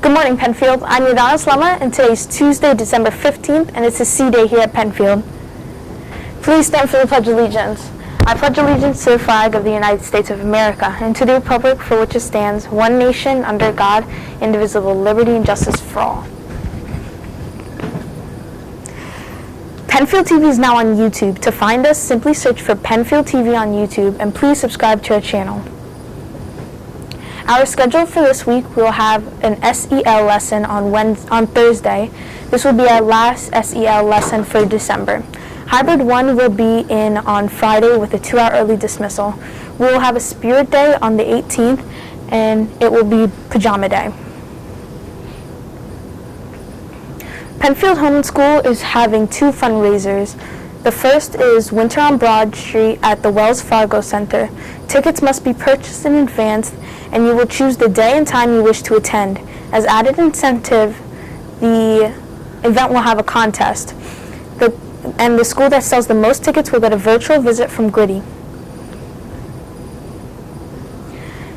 Good morning, Penfield. I'm Yadanis Lama, and today is Tuesday, December 15th, and it's a C Day here at Penfield. Please stand for the Pledge of Allegiance. I pledge allegiance to the flag of the United States of America and to the republic for which it stands, one nation, under God, indivisible, liberty and justice for all. Penfield TV is now on YouTube. To find us, simply search for Penfield TV on YouTube, and please subscribe to our channel. Our schedule for this week, we'll have an SEL lesson on Thursday. This will be our last SEL lesson for December. Hybrid 1 will be in on Friday with a 2-hour early dismissal. We will have a Spirit Day on the 18th, and it will be Pajama Day. Penfield Home and School is having 2 fundraisers. The first is Winter on Broad Street at the Wells Fargo Center. Tickets must be purchased in advance, and you will choose the day and time you wish to attend. As added incentive, the event will have a contest. And the school that sells the most tickets will get a virtual visit from Gritty.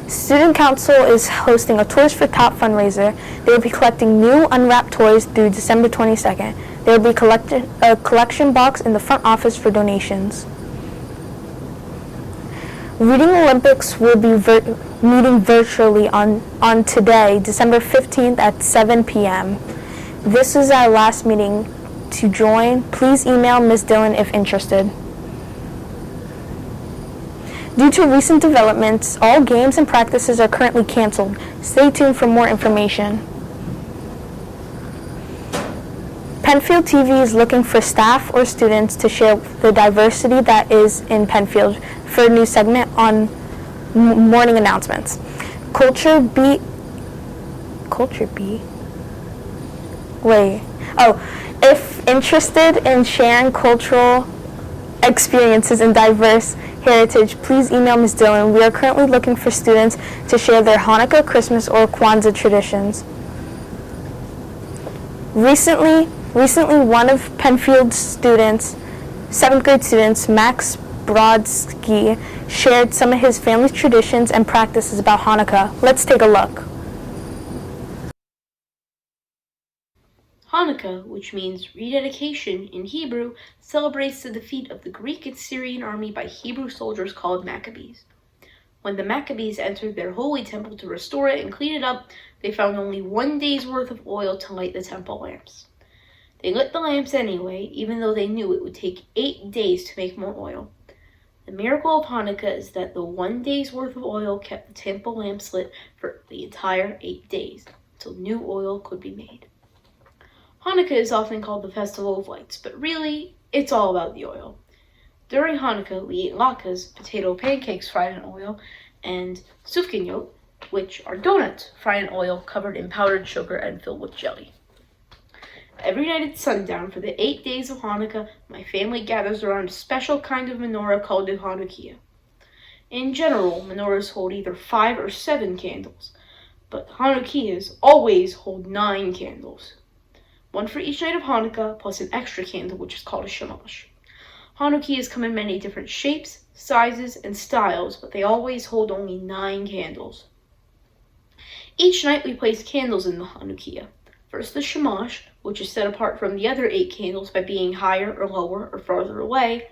Student Council is hosting a Toys for Tot fundraiser. They will be collecting new unwrapped toys through December 22nd. There will be a collection box in the front office for donations. Reading Olympics will be meeting virtually on today, December 15th at 7 p.m. This is our last meeting. To join, please email Ms. Dillon if interested. Due to recent developments, all games and practices are currently canceled. Stay tuned for more information. Penfield TV is looking for staff or students to share the diversity that is in Penfield for a new segment on morning announcements. If interested in sharing cultural experiences and diverse heritage, please email Ms. Dillon. We are currently looking for students to share their Hanukkah, Christmas, or Kwanzaa traditions. Recently, one of Penfield's students, 7th grade students, Max Brodsky, shared some of his family's traditions and practices about Hanukkah. Let's take a look. Hanukkah, which means rededication in Hebrew, celebrates the defeat of the Greek and Syrian army by Hebrew soldiers called Maccabees. When the Maccabees entered their holy temple to restore it and clean it up, they found only 1 day's worth of oil to light the temple lamps. They lit the lamps anyway, even though they knew it would take 8 days to make more oil. The miracle of Hanukkah is that the 1 day's worth of oil kept the temple lamps lit for the entire 8 days, until new oil could be made. Hanukkah is often called the Festival of Lights, but really, it's all about the oil. During Hanukkah, we eat latkes, potato pancakes fried in oil, and sufganiyot, which are donuts fried in oil covered in powdered sugar and filled with jelly. Every night at sundown for the 8 days of Hanukkah, my family gathers around a special kind of menorah called the Hanukkah. In general, menorahs hold either 5 or 7 candles, but Hanukkahs always hold 9 candles. 1 for each night of Hanukkah, plus an extra candle, which is called a shamash. Hanukkahs come in many different shapes, sizes, and styles, but they always hold only 9 candles. Each night we place candles in the Hanukkah. First the shamash, which is set apart from the other 8 candles by being higher or lower or farther away,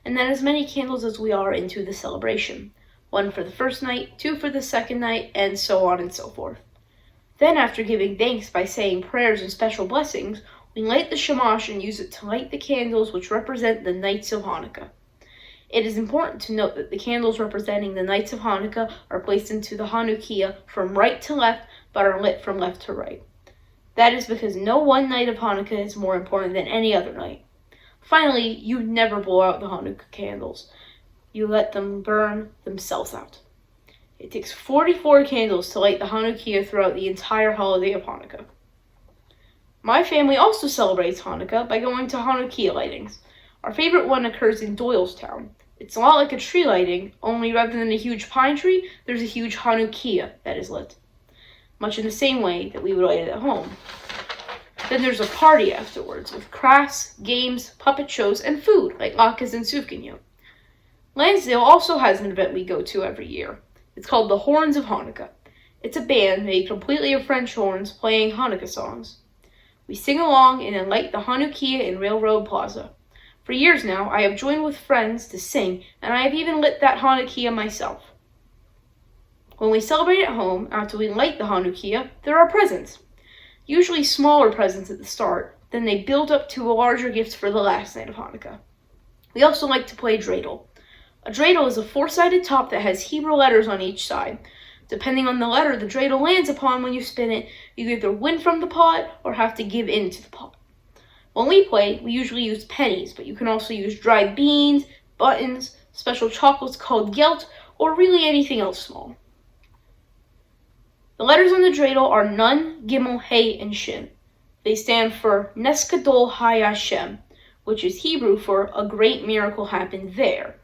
and then as many candles as we are into the celebration. 1 for the first night, 2 for the second night, and so on and so forth. Then, after giving thanks by saying prayers and special blessings, we light the shamash and use it to light the candles which represent the nights of Hanukkah. It is important to note that the candles representing the nights of Hanukkah are placed into the Hanukkah from right to left, but are lit from left to right. That is because no one night of Hanukkah is more important than any other night. Finally, you never blow out the Hanukkah candles. You let them burn themselves out. It takes 44 candles to light the Hanukkah throughout the entire holiday of Hanukkah. My family also celebrates Hanukkah by going to Hanukkah lightings. Our favorite one occurs in Doylestown. It's a lot like a tree lighting, only rather than a huge pine tree, there's a huge Hanukkah that is lit. Much in the same way that we would light it at home. Then there's a party afterwards with crafts, games, puppet shows, and food like latkes and sufganiyot. Lansdale also has an event we go to every year. It's called the Horns of Hanukkah. It's a band made completely of French horns playing Hanukkah songs. We sing along and then light the Hanukkiah in Railroad Plaza. For years now, I have joined with friends to sing, and I have even lit that Hanukkiah myself. When we celebrate at home, after we light the Hanukkiah, there are presents. Usually smaller presents at the start, then they build up to a larger gift for the last night of Hanukkah. We also like to play dreidel. A dreidel is a four-sided top that has Hebrew letters on each side. Depending on the letter the dreidel lands upon when you spin it, you either win from the pot or have to give in to the pot. When we play, we usually use pennies, but you can also use dried beans, buttons, special chocolates called gelt, or really anything else small. The letters on the dreidel are Nun, Gimel, Hey, and Shin. They stand for Nes Gadol Hayashem, which is Hebrew for a great miracle happened there.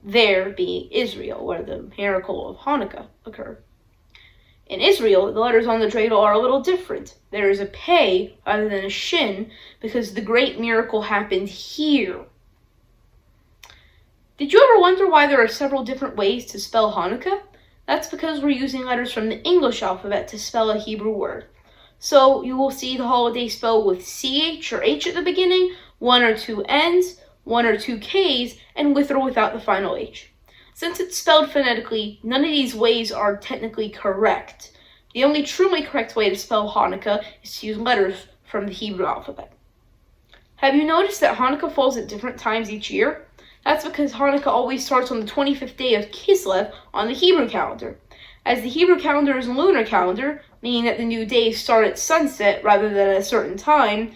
There being Israel, where the miracle of Hanukkah occurred. In Israel, the letters on the dreidel are a little different. There is a pei rather than a shin because the great miracle happened here. Did you ever wonder why there are several different ways to spell Hanukkah? That's because we're using letters from the English alphabet to spell a Hebrew word. So you will see the holiday spelled with CH or H at the beginning, one or two N's, one or two K's, and with or without the final H. Since it's spelled phonetically, none of these ways are technically correct. The only truly correct way to spell Hanukkah is to use letters from the Hebrew alphabet. Have you noticed that Hanukkah falls at different times each year? That's because Hanukkah always starts on the 25th day of Kislev on the Hebrew calendar. As the Hebrew calendar is a lunar calendar, meaning that the new days start at sunset rather than at a certain time,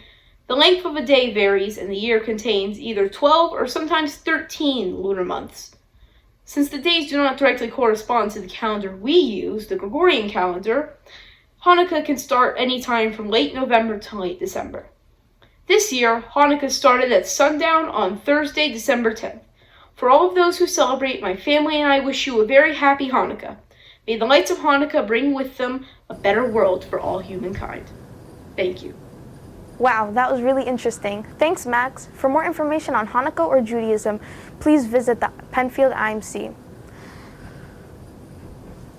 the length of a day varies and the year contains either 12 or sometimes 13 lunar months. Since the days do not directly correspond to the calendar we use, the Gregorian calendar, Hanukkah can start any time from late November to late December. This year, Hanukkah started at sundown on Thursday, December 10th. For all of those who celebrate, my family and I wish you a very happy Hanukkah. May the lights of Hanukkah bring with them a better world for all humankind. Thank you. Wow, that was really interesting. Thanks, Max. For more information on Hanukkah or Judaism, please visit the Penfield IMC.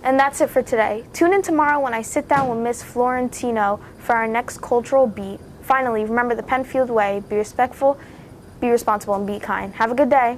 And that's it for today. Tune in tomorrow when I sit down with Miss Florentino for our next cultural beat. Finally, remember the Penfield way. Be respectful, be responsible, and be kind. Have a good day.